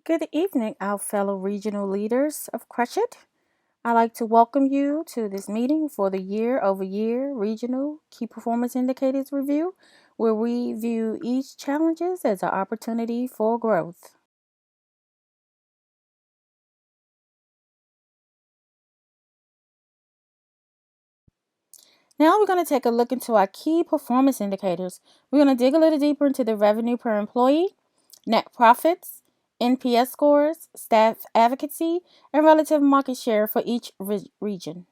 Good evening, our fellow regional leaders of Crushit. I'd like to welcome you to this meeting for the year-over-year regional key performance indicators review, where we view each challenges as an opportunity for growth. Now we're going to take a look into our key performance indicators. We're going to dig a little deeper into the revenue per employee, net profits, NPS scores, staff advocacy, and relative market share for each region.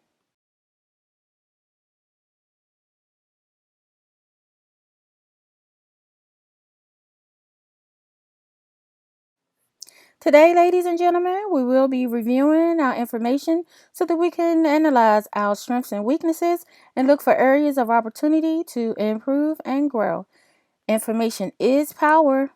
Today, ladies and gentlemen, we will be reviewing our information so that we can analyze our strengths and weaknesses and look for areas of opportunity to improve and grow. Information is power.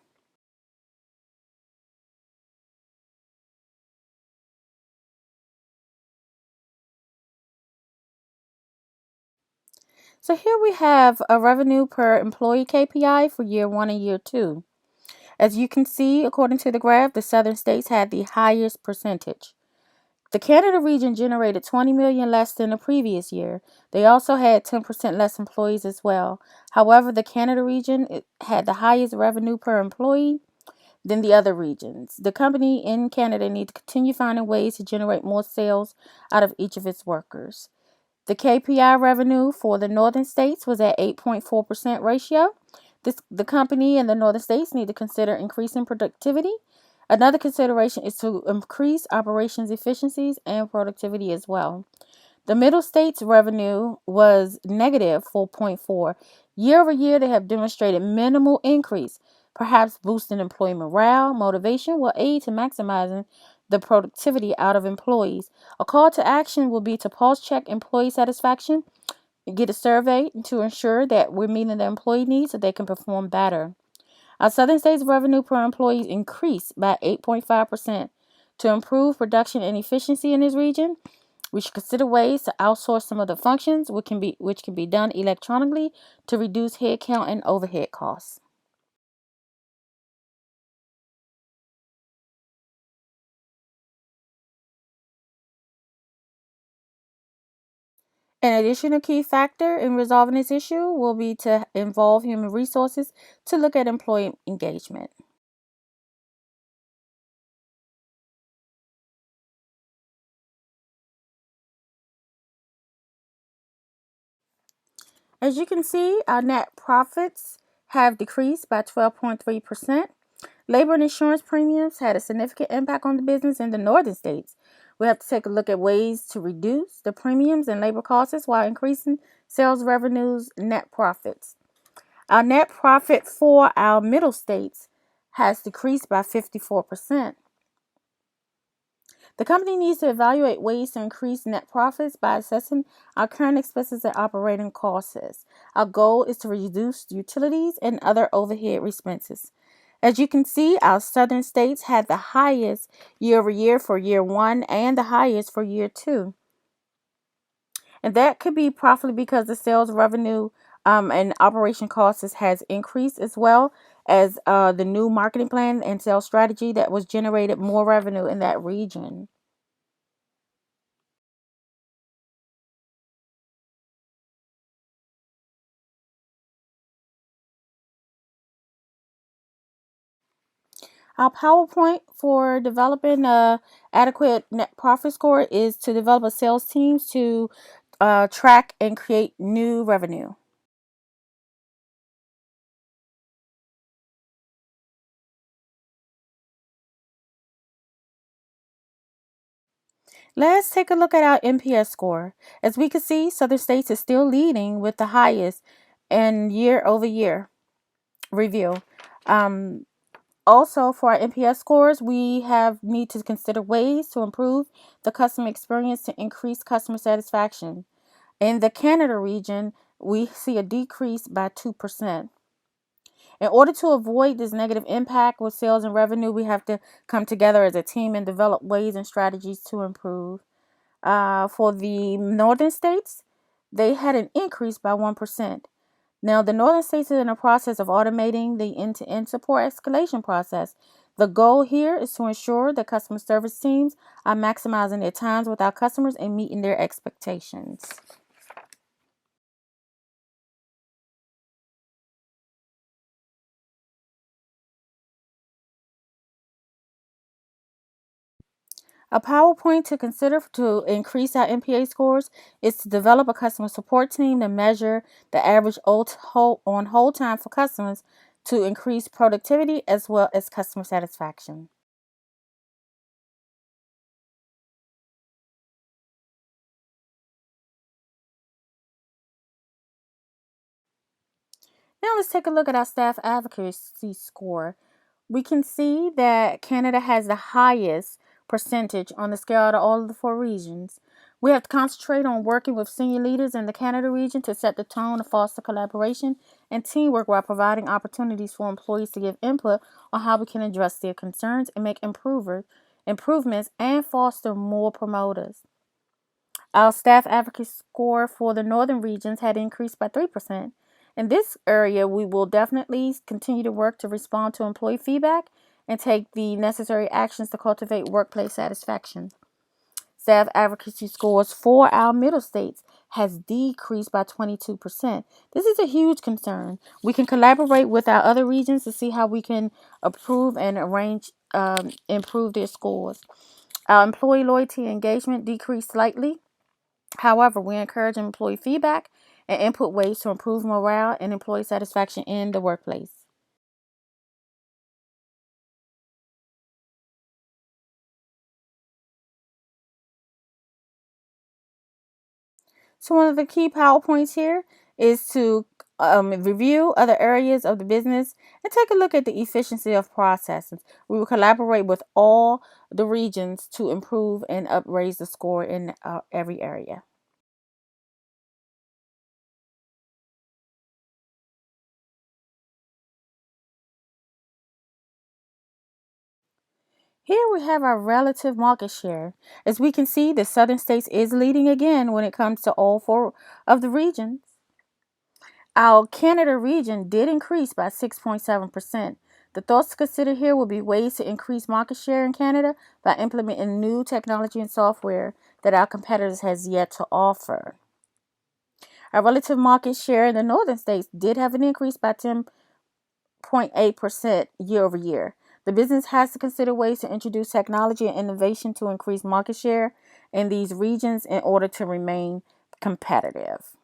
So here we have a revenue per employee KPI for year one and year two. As you can see, according to the graph, the southern states had the highest percentage. The Canada region generated 20 million less than the previous year. They also had 10% less employees as well. However, the Canada region had the highest revenue per employee than the other regions. The company in Canada needs to continue finding ways to generate more sales out of each of its workers. The KPI revenue for the northern states was at 8.4% ratio. The company in the northern states need to consider increasing productivity. Another consideration is to increase operations efficiencies and productivity as well. The middle states revenue was negative 4.4. Year over year, they have demonstrated minimal increase. Perhaps boosting employee morale, motivation will aid to maximizing the productivity out of employees. A call to action will be to pulse check employee satisfaction, get a survey to ensure that we're meeting the employee needs so they can perform better. Our Southern States revenue per employee increased by 8.5%. To improve production and efficiency in this region, we should consider ways to outsource some of the functions which can be done electronically to reduce headcount and overhead costs. An additional key factor in resolving this issue will be to involve human resources to look at employee engagement. As you can see, our net profits have decreased by 12.3%. Labor and insurance premiums had a significant impact on the business in the northern states. We have to take a look at ways to reduce the premiums and labor costs while increasing sales revenues, net profits. Our net profit for our middle states has decreased by 54%. The company needs to evaluate ways to increase net profits by assessing our current expenses and operating costs. Our goal is to reduce utilities and other overhead expenses. As you can see, our southern states had the highest year over year for year one and the highest for year two. And that could be probably because the sales revenue and operation costs has increased, as well as the new marketing plan and sales strategy that was generated more revenue in that region. Our PowerPoint for developing a adequate net profit score is to develop a sales teams to track and create new revenue. Let's take a look at our NPS score. As we can see, Southern States is still leading with the highest in year over year review. Um, Also, for our NPS scores, we have need to consider ways to improve the customer experience to increase customer satisfaction. In the Canada region, we see a decrease by 2%. In order to avoid this negative impact with sales and revenue, we have to come together as a team and develop ways and strategies to improve. For the northern states, they had an increase by 1%. Now, the northern states are in the process of automating the end-to-end support escalation process. The goal here is to ensure that customer service teams are maximizing their times with our customers and meeting their expectations. A PowerPoint to consider to increase our NPA scores is to develop a customer support team to measure the average on hold time for customers to increase productivity as well as customer satisfaction. Now let's take a look at our staff advocacy score. We can see that Canada has the highest percentage on the scale out of all of the four regions. We have to concentrate on working with senior leaders in the Canada region to set the tone to foster collaboration and teamwork while providing opportunities for employees to give input on how we can address their concerns and make improvements and foster more promoters. Our staff advocacy score for the northern regions had increased by 3%. In this area, we will definitely continue to work to respond to employee feedback and take the necessary actions to cultivate workplace satisfaction. Staff advocacy scores for our middle states has decreased by 22%. This is a huge concern. We can collaborate with our other regions to see how we can approve and improve their scores. Our employee loyalty and engagement decreased slightly. However, we encourage employee feedback and input ways to improve morale and employee satisfaction in the workplace. So, one of the key PowerPoints here is to review other areas of the business and take a look at the efficiency of processes. We will collaborate with all the regions to improve and upraise the score in every area. Here we have our relative market share. As we can see, the southern states is leading again when it comes to all four of the regions. Our Canada region did increase by 6.7%. The thoughts to consider here will be ways to increase market share in Canada by implementing new technology and software that our competitors has yet to offer. Our relative market share in the northern states did have an increase by 10.8% year over year. The business has to consider ways to introduce technology and innovation to increase market share in these regions in order to remain competitive.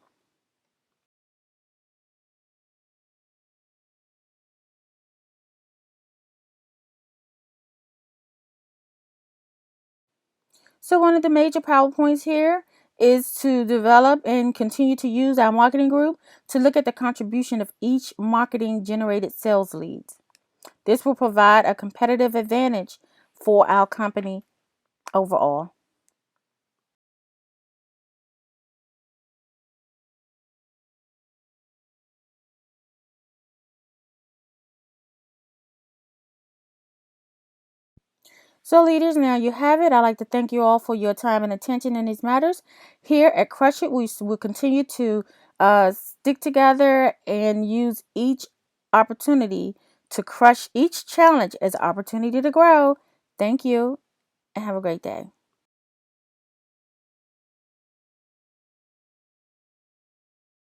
So one of the major PowerPoints here is to develop and continue to use our marketing group to look at the contribution of each marketing generated sales leads. This will provide a competitive advantage for our company overall. So, leaders, now you have it. I'd like to thank you all for your time and attention in these matters. Here at Crushit, we will continue to stick together and use each opportunity to crush each challenge as an opportunity to grow. Thank you and have a great day.